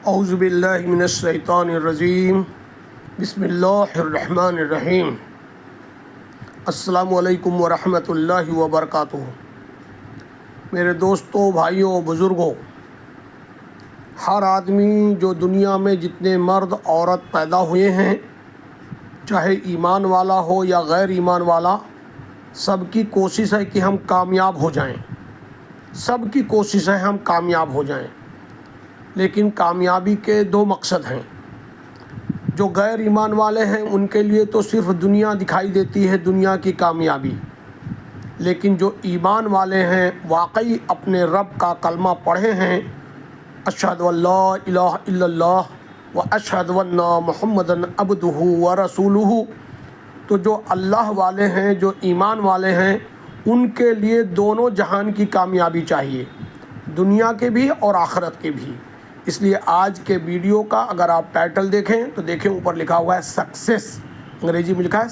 اعوذ باللہ من الشیطان الرجیم بسم اللہ الرحمن الرحیم السلام علیکم ورحمۃ اللہ وبرکاتہ۔ میرے دوستوں، بھائیوں، بزرگوں، ہر آدمی جو دنیا میں جتنے مرد عورت پیدا ہوئے ہیں، چاہے ایمان والا ہو یا غیر ایمان والا، سب کی کوشش ہے کہ ہم کامیاب ہو جائیں، سب کی کوشش ہے ہم کامیاب ہو جائیں۔ لیکن کامیابی کے دو مقصد ہیں۔ جو غیر ایمان والے ہیں ان کے لیے تو صرف دنیا دکھائی دیتی ہے، دنیا کی کامیابی، لیکن جو ایمان والے ہیں، واقعی اپنے رب کا کلمہ پڑھے ہیں، اشہد ان لا الہ الا اللہ و اشہد ان محمدا عبدہ و رسولہ، تو جو اللہ والے ہیں، جو ایمان والے ہیں، ان کے لیے دونوں جہان کی کامیابی چاہیے، دنیا کے بھی اور آخرت کے بھی۔ اس لیے آج کے ویڈیو کا اگر آپ ٹائٹل دیکھیں تو دیکھیں اوپر لکھا ہوا ہے سکسیس، انگریزی میں لکھا ہے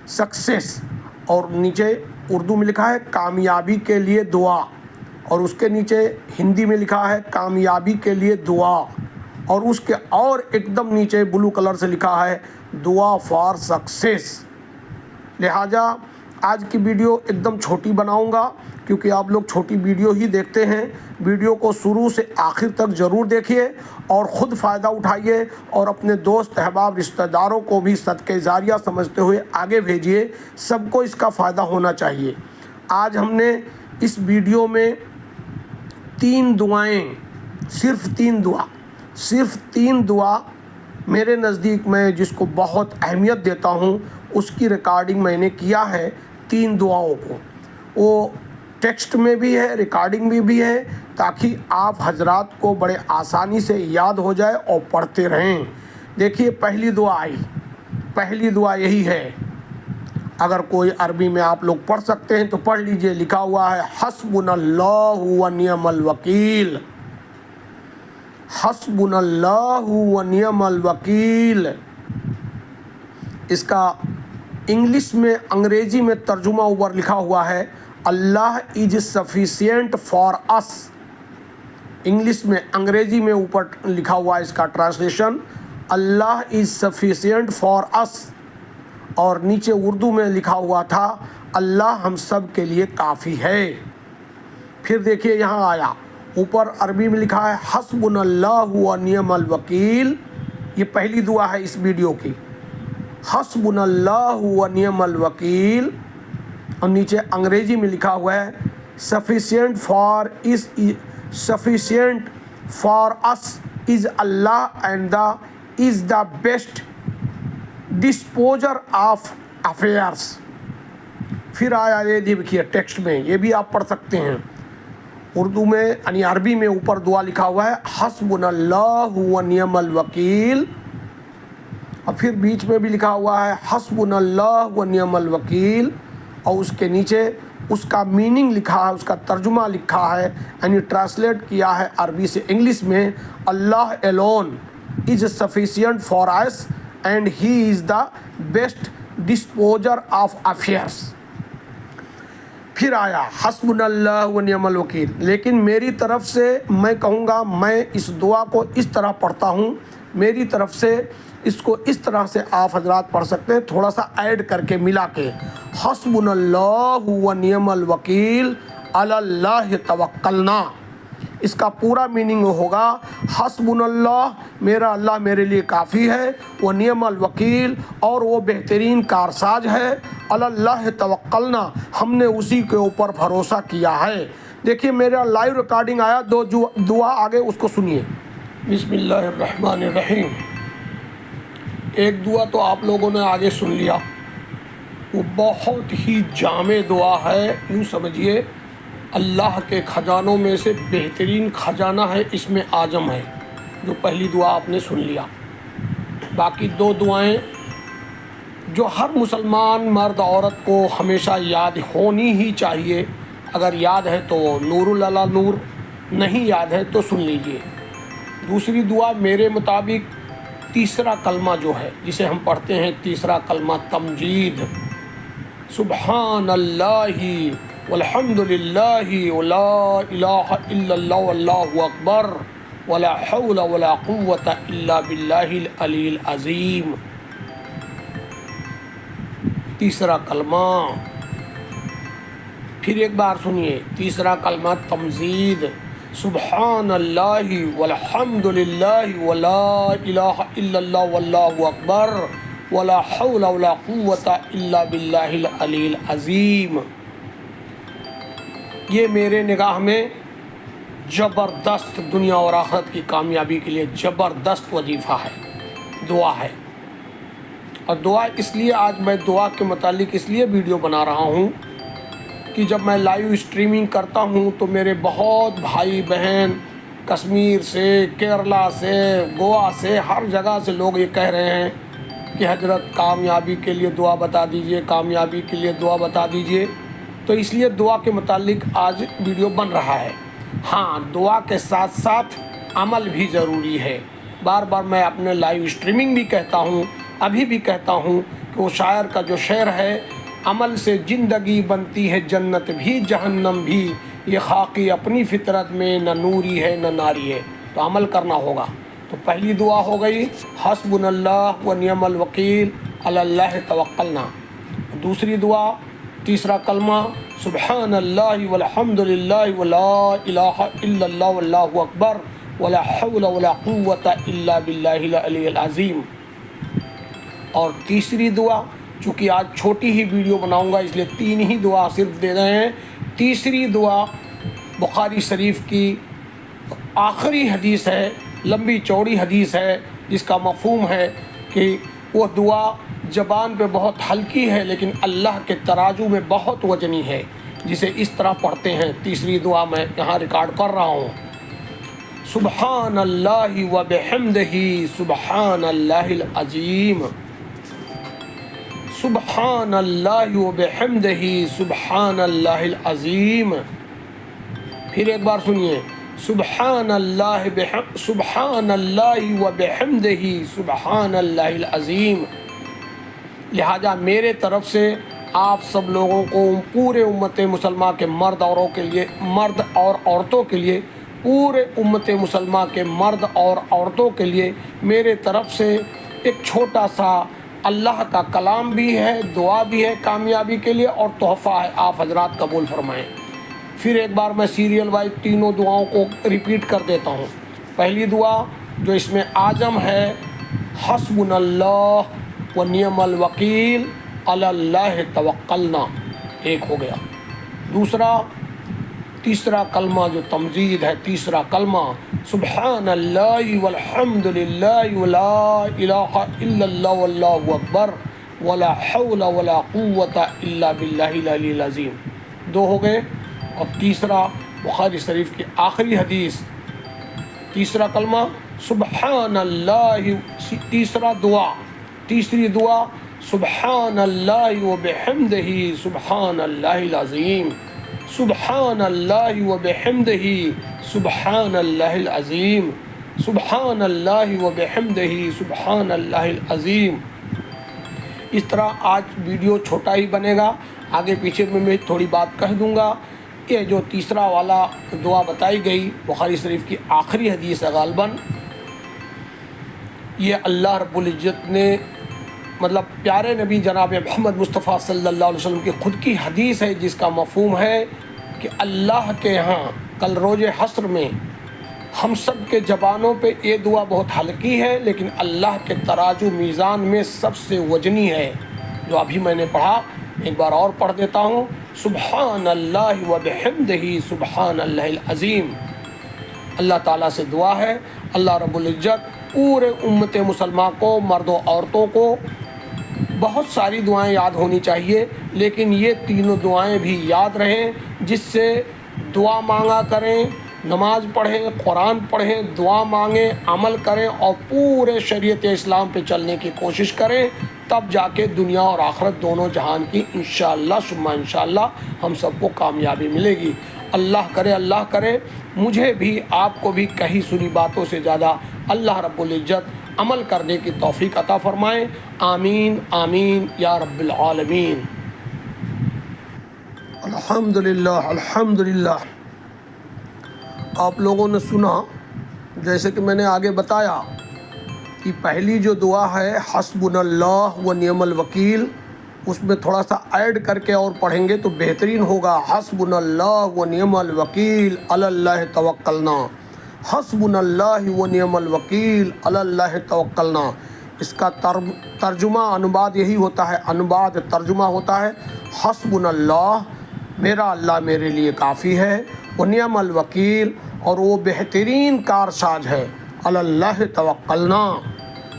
سکسیس، اور نیچے اردو میں لکھا ہے کامیابی کے لیے دعا، اور اس کے نیچے ہندی میں لکھا ہے کامیابی کے لیے دعا، اور اس کے اور ایک دم نیچے بلو کلر سے لکھا ہے دعا فار سکسیس۔ لہٰذا آج کی ویڈیو ایک دم چھوٹی بناؤں گا، کیونکہ آپ لوگ چھوٹی ویڈیو ہی دیکھتے ہیں۔ ویڈیو کو شروع سے آخر تک ضرور دیکھیے اور خود فائدہ اٹھائیے، اور اپنے دوست احباب رشتہ داروں کو بھی صدقہ جاریہ سمجھتے ہوئے آگے بھیجیے، سب کو اس کا فائدہ ہونا چاہیے۔ آج ہم نے اس ویڈیو میں 3 دعائیں، صرف 3 دعا میرے نزدیک میں جس کو بہت اہمیت دیتا ہوں، اس کی ریکارڈنگ میں نے کیا ہے 3 دعاؤں کو۔ وہ ٹیکسٹ میں بھی ہے، ریکارڈنگ میں بھی ہے، تاکہ آپ حضرات کو بڑے آسانی سے یاد ہو جائے اور پڑھتے رہیں۔ دیکھیے پہلی دعا آئی، پہلی دعا یہی ہے، اگر کوئی عربی میں آپ لوگ پڑھ سکتے ہیں تو پڑھ لیجئے، لکھا ہوا ہے حسبنا اللہ و نعم الوکیل، حسبنا اللہ و نعم الوکیل۔ اس کا انگلش میں، انگریزی میں ترجمہ اوپر لکھا ہوا ہے اللہ is sufficient for us. English میں، انگریزی میں اوپر لکھا ہوا ہے اس کا ٹرانسلیشن اللہ از سفیشینٹ فار اس، اور نیچے اردو میں لکھا ہوا تھا اللہ ہم سب کے لیے کافی ہے۔ پھر دیکھیے یہاں آیا، اوپر عربی میں لکھا ہے حسبنا اللہ و نعم الوکیل، یہ پہلی دعا ہے اس ویڈیو کی، حسبنا اللہ و نعم الوکیل، اور نیچے انگریزی میں لکھا ہوا ہے sufficient for us is Allah and is the best disposer of affairs۔ پھر آیا یہ دیکھیے ٹیکسٹ میں، یہ بھی آپ پڑھ سکتے ہیں، اردو میں یعنی عربی میں اوپر دعا لکھا ہوا ہے حسبنا اللہ و نعم الوکیل، اور پھر بیچ میں بھی لکھا ہوا ہے حسبنا اللہ و نعم الوکیل، اور اس کے نیچے اس کا میننگ لکھا ہے، اس کا ترجمہ لکھا ہے، یعنی ٹرانسلیٹ کیا ہے عربی سے انگلش میں، اللہ alone is sufficient for us and he is the best disposer of affairs۔ پھر آیا حسبنا اللہ و نعم الوکیل، لیکن میری طرف سے میں کہوں گا، میں اس دعا کو اس طرح پڑھتا ہوں، میری طرف سے اس کو اس طرح سے آپ حضرات پڑھ سکتے ہیں، تھوڑا سا ایڈ کر کے ملا کے، حسبنا اللہ و نعم الوکیل علی اللہ توکلنا۔ اس کا پورا میننگ ہوگا حسبنا اللہ، میرا اللہ میرے لیے کافی ہے، وہ نعم الوکیل، اور وہ بہترین کارساز ہے، علی اللہ توکلنا، ہم نے اسی کے اوپر بھروسہ کیا ہے۔ دیکھیے میرا لائیو ریکارڈنگ آیا، 2 دعا آگے اس کو سنیے۔ بسم اللہ الرحمن الرحیم۔ ایک دعا تو آپ لوگوں نے آگے سن لیا، وہ بہت ہی جامع دعا ہے، یوں سمجھیے اللہ کے خزانوں میں سے بہترین خزانہ ہے، اس میں اعظم ہے، جو پہلی دعا آپ نے سن لیا۔ باقی 2 دعائیں جو ہر مسلمان مرد عورت کو ہمیشہ یاد ہونی ہی چاہیے، اگر یاد ہے تو نور علی نور، نہیں یاد ہے تو سن لیجئے۔ دوسری دعا میرے مطابق تیسرا کلمہ جو ہے جسے ہم پڑھتے ہیں، تیسرا کلمہ تمجید، سبحان اللہ والحمد للہ ولا الہ الا اللہ واللہ اکبر ولا حول ولا قوة الا باللہ العلی العظیم۔ تیسرا کلمہ، پھر ایک بار سنیے، تیسرا کلمہ تمجید، سبحان اللہ والحمد للہ ولا الہ الا اللہ واللہ اکبر ولا حول ولا قوة الا باللہ العلی العظیم۔ یہ میرے نگاہ میں زبردست دنیا اور آخرت کی کامیابی کے لیے زبردست وظیفہ ہے، دعا ہے۔ اور دعا اس لیے آج میں دعا کے متعلق اس لیے ویڈیو بنا رہا ہوں کہ جب میں لائیو اسٹریمنگ کرتا ہوں تو میرے بہت بھائی بہن کشمیر سے، کیرلا سے، گوا سے، ہر جگہ سے لوگ یہ کہہ رہے ہیں کہ حضرت کامیابی کے لیے دعا بتا دیجئے، کامیابی کے لیے دعا بتا دیجئے۔ تو اس لیے دعا کے متعلق آج ویڈیو بن رہا ہے۔ ہاں، دعا کے ساتھ ساتھ عمل بھی ضروری ہے۔ بار بار میں اپنے لائیو اسٹریمنگ بھی کہتا ہوں، ابھی بھی کہتا ہوں کہ وہ شاعر کا جو شعر ہے، عمل سے زندگی بنتی ہے جنت بھی جہنم بھی، یہ خاکی اپنی فطرت میں نہ نوری ہے نہ ناری ہے۔ تو عمل کرنا ہوگا۔ تو پہلی دعا ہو گئی حسبنا اللہ و نعم الوکیل علی اللہ توکلنا۔ دوسری دعا، تیسرا کلمہ، سبحان اللہ والحمد للہ ولا الہ الا اللہ واللہ اکبر ولا حول ولا قوة الا باللہ العلی العظیم۔ اور تیسری دعا، چونکہ آج چھوٹی ہی ویڈیو بناؤں گا اس لیے تین ہی دعا صرف دے رہے ہیں۔ تیسری دعا بخاری شریف کی آخری حدیث ہے، لمبی چوڑی حدیث ہے، جس کا مفہوم ہے کہ وہ دعا زبان پہ بہت ہلکی ہے لیکن اللہ کے ترازو میں بہت وزنی ہے، جسے اس طرح پڑھتے ہیں۔ تیسری دعا میں یہاں ریکارڈ کر رہا ہوں، سبحان اللہ و بحمدہ سبحان اللہ العظیم، سبحان اللہ و بحمدہ سبحان اللہ العظیم۔ پھر ایک بار سنیے، سبحان اللہ و بحمدہ سبحان اللہ العظیم۔ لہٰذا میرے طرف سے آپ سب لوگوں کو، پورے امت مسلمہ کے مرد اور عورتوں کے لیے، پورے امت مسلمہ کے مرد اور عورتوں کے لیے میرے طرف سے ایک چھوٹا سا اللہ کا کلام بھی ہے، دعا بھی ہے کامیابی کے لیے، اور تحفہ ہے، آپ حضرات قبول فرمائیں۔ پھر ایک بار میں سیریل وائز تینوں دعاؤں کو ریپیٹ کر دیتا ہوں۔ پہلی دعا جو اس میں اعظم ہے، حسبنا اللہ و نعم الوکیل علی اللہ توکلنا، ایک ہو گیا۔ تیسرا کلمہ جو تمجید ہے، تیسرا کلمہ، سبحان اللہ والحمد للہ ولا الہ الا اللہ واللہ اکبر ولا حول ولا قوة الا باللہ العلی العظیم، دو ہو گئے۔ اور تیسرا بخاری شریف کی آخری حدیث، تیسرا کلمہ سبحان اللہ، تیسری دعا سبحان اللہ و بحمدہ سبحان اللہ العظیم، سبحان اللہ و بحمدہ سبحان اللہ العظیم، سبحان اللہ و بحمدہ سبحان اللہ العظیم۔ اس طرح آج ویڈیو چھوٹا ہی بنے گا، آگے پیچھے میں تھوڑی بات کہہ دوں گا۔ یہ جو تیسرا والا دعا بتائی گئی بخاری شریف کی آخری حدیث ہے، غالباً یہ اللہ رب العزت نے، مطلب پیارے نبی جناب محمد مصطفیٰ صلی اللہ علیہ وسلم کی خود کی حدیث ہے، جس کا مفہوم ہے کہ اللہ کے ہاں کل روز حشر میں ہم سب کے زبانوں پہ یہ دعا بہت ہلکی ہے لیکن اللہ کے ترازو میزان میں سب سے وزنی ہے، جو ابھی میں نے پڑھا، ایک بار اور پڑھ دیتا ہوں، سبحان اللہ و بحمدہ سبحان اللہ العظیم۔ اللہ تعالیٰ سے دعا ہے، اللہ رب العزت پورے امت مسلمہ کو، مرد و عورتوں کو، بہت ساری دعائیں یاد ہونی چاہیے لیکن یہ تینوں دعائیں بھی یاد رہیں، جس سے دعا مانگا کریں، نماز پڑھیں، قرآن پڑھیں، دعا مانگیں، عمل کریں اور پورے شریعت اسلام پہ چلنے کی کوشش کریں، تب جا کے دنیا اور آخرت دونوں جہان کی انشاءاللہ ثم انشاءاللہ ہم سب کو کامیابی ملے گی۔ اللہ کرے مجھے بھی، آپ کو بھی کہیں سنی باتوں سے زیادہ اللہ رب العزت عمل کرنے کی توفیق عطا فرمائیں۔ آمین آمین یا رب العالمین۔ الحمدللہ۔ آپ لوگوں نے سنا جیسے کہ میں نے آگے بتایا کہ پہلی جو دعا ہے حسبنا اللہ و نعم الوکیل، اس میں تھوڑا سا ایڈ کر کے اور پڑھیں گے تو بہترین ہوگا۔ حسبنا اللہ و نعم الوکیل علی اللہ توکلنا، حسبنا اللہ و نعم الوکیل علی اللہ توکلنا۔ اس کا ترجمہ انواد یہی ہوتا ہے، انواد ترجمہ ہوتا ہے حسبنا اللہ، میرا اللہ میرے لیے کافی ہے، و نعم الوکیل، اور وہ بہترین کارساز ہے، علی اللہ توکلنا،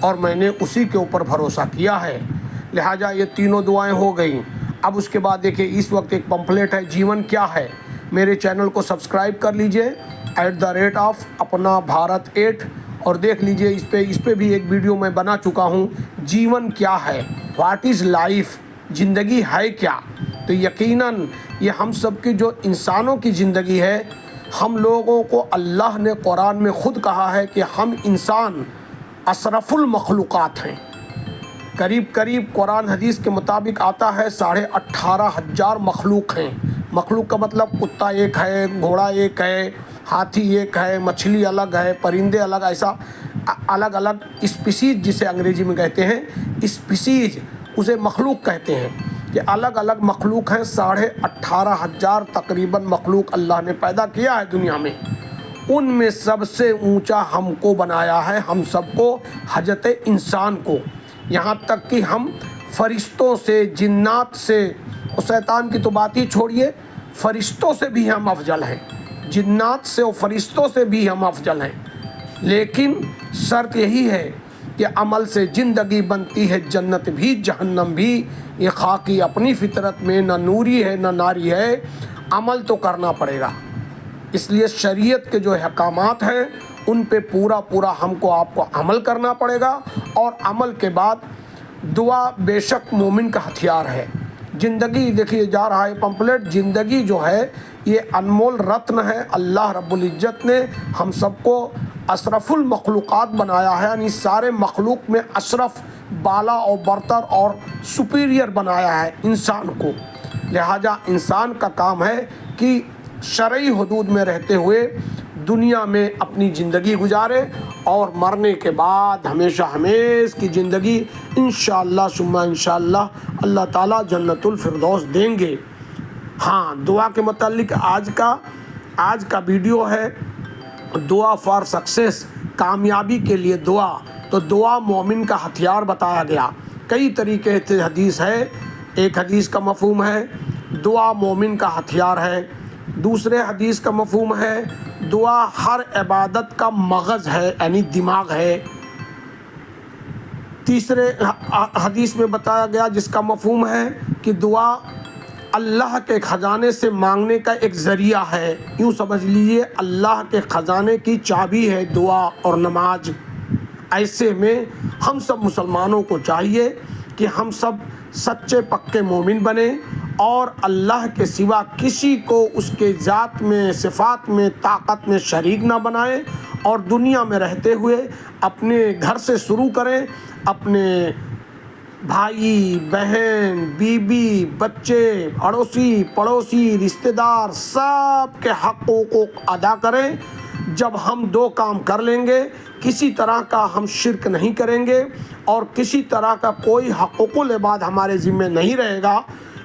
اور میں نے اسی کے اوپر بھروسہ کیا ہے۔ لہٰذا یہ تینوں دعائیں ہو گئیں۔ اب اس کے بعد دیکھیں اس وقت ایک پمفلیٹ ہے جیون کیا ہے، میرے چینل کو سبسکرائب کر لیجئے @اپنا بھارت 8، اور دیکھ لیجئے اس پہ بھی ایک ویڈیو میں بنا چکا ہوں، جیون کیا ہے، واٹ از لائف، زندگی ہے کیا۔ تو یقیناً یہ ہم سب کی جو انسانوں کی زندگی ہے، ہم لوگوں کو اللہ نے قرآن میں خود کہا ہے کہ ہم انسان اشرف المخلوقات ہیں۔ قریب قرآن حدیث کے مطابق آتا ہے 18,500 مخلوق ہیں۔ مخلوق کا مطلب کتا ایک ہے، گھوڑا ایک ہے، ہاتھی ایک ہے، مچھلی الگ ہے، پرندے الگ، ایسا الگ الگ اسپیسیز جسے انگریزی میں کہتے ہیں، اسپیسیز اسے مخلوق کہتے ہیں، کہ الگ الگ مخلوق ہیں۔ 18,500 تقریباً مخلوق اللہ نے پیدا کیا ہے دنیا میں۔ ان میں سب سے اونچا ہم کو بنایا ہے، ہم سب کو، حضرت انسان کو، یہاں تک کہ ہم فرشتوں سے، جنات سے، اور شیطان کی تو بات ہی چھوڑیے، فرشتوں سے بھی ہم افضل ہیں، جنات سے اور فرشتوں سے بھی ہم افضل ہیں۔ لیکن شرط یہی ہے کہ عمل سے زندگی بنتی ہے، جنت بھی جہنم بھی، یہ خاکی اپنی فطرت میں نہ نوری ہے نہ ناری ہے، عمل تو کرنا پڑے گا۔ اس لیے شریعت کے جو احکامات ہیں ان پہ پورا ہم کو آپ کو عمل کرنا پڑے گا، اور عمل کے بعد دعا بے شک مومن کا ہتھیار ہے۔ زندگی دیکھیے جا رہا ہے پمفلیٹ، زندگی جو ہے یہ انمول رتن ہے، اللہ رب العزت نے ہم سب کو اشرف المخلوقات بنایا ہے، یعنی سارے مخلوق میں اشرف، بالا اور برتر اور سپیریئر بنایا ہے انسان کو۔ لہٰذا انسان کا کام ہے کہ شرعی حدود میں رہتے ہوئے دنیا میں اپنی زندگی گزارے، اور مرنے کے بعد ہمیشہ ہمیش کی زندگی انشاءاللہ ثم انشاءاللہ اللہ تعالیٰ جنت الفردوس دیں گے۔ ہاں، دعا کے متعلق آج کا ویڈیو ہے دعا فار سکسیس، کامیابی کے لیے دعا۔ تو دعا مومن کا ہتھیار بتایا گیا، کئی طریقے سے حدیث ہے۔ ایک حدیث کا مفہوم ہے دعا مومن کا ہتھیار ہے، دوسرے حدیث کا مفہوم ہے دعا ہر عبادت کا مغز ہے، یعنی دماغ ہے۔ تیسرے حدیث میں بتایا گیا جس کا مفہوم ہے کہ دعا اللہ کے خزانے سے مانگنے کا ایک ذریعہ ہے، یوں سمجھ لیجئے اللہ کے خزانے کی چابی ہے دعا اور نماز۔ ایسے میں ہم سب مسلمانوں کو چاہیے کہ ہم سب سچے پکے مومن بنیں، اور اللہ کے سوا کسی کو اس کے ذات میں، صفات میں، طاقت میں شریک نہ بنائیں، اور دنیا میں رہتے ہوئے اپنے گھر سے شروع کریں، اپنے بھائی بہن، بیوی، بچے، اڑوسی پڑوسی، رشتہ دار، سب کے حقوق کو ادا کریں۔ جب ہم دو کام کر لیں گے، کسی طرح کا ہم شرک نہیں کریں گے، اور کسی طرح کا کوئی حقوق العباد ہمارے ذمہ نہیں رہے گا،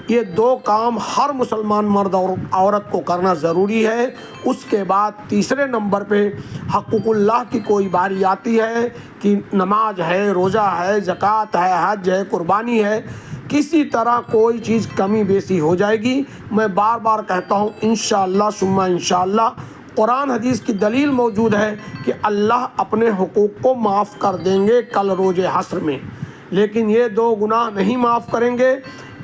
یہ دو کام ہر مسلمان مرد اور عورت کو کرنا ضروری ہے۔ اس کے بعد تیسرے نمبر پہ حقوق اللہ کی کوئی باری آتی ہے کہ نماز ہے، روزہ ہے، زکوٰۃ ہے، حج ہے، قربانی ہے، کسی طرح کوئی چیز کمی بیسی ہو جائے گی، میں بار بار کہتا ہوں انشاءاللہ ثم انشاءاللہ قرآن حدیث کی دلیل موجود ہے کہ اللہ اپنے حقوق کو معاف کر دیں گے کل روز حشر میں۔ لیکن یہ دو گناہ نہیں معاف کریں گے،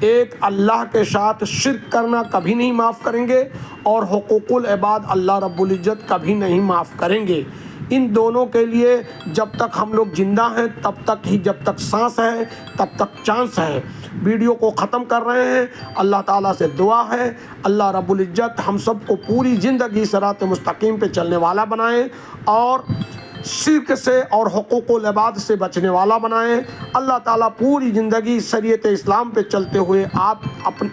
ایک اللہ کے ساتھ شرک کرنا کبھی نہیں معاف کریں گے، اور حقوق العباد اللہ رب العزت کبھی نہیں معاف کریں گے۔ ان دونوں کے لیے جب تک ہم لوگ زندہ ہیں تب تک ہی، جب تک سانس ہے تب تک چانس ہے۔ ویڈیو کو ختم کر رہے ہیں، اللہ تعالیٰ سے دعا ہے اللہ رب العزت ہم سب کو پوری زندگی صراط مستقیم پہ چلنے والا بنائیں، اور شرک سے اور حقوق العباد سے بچنے والا بنائیں۔ اللہ تعالیٰ پوری زندگی شریعت اسلام پہ چلتے ہوئے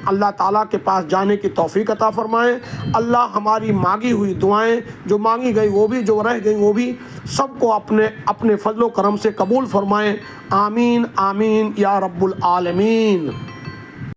اللہ تعالیٰ کے پاس جانے کی توفیق عطا فرمائیں۔ اللہ ہماری مانگی ہوئی دعائیں، جو مانگی گئی وہ بھی، جو رہ گئی وہ بھی، سب کو اپنے فضل و کرم سے قبول فرمائیں۔ آمین آمین یا رب العالمین۔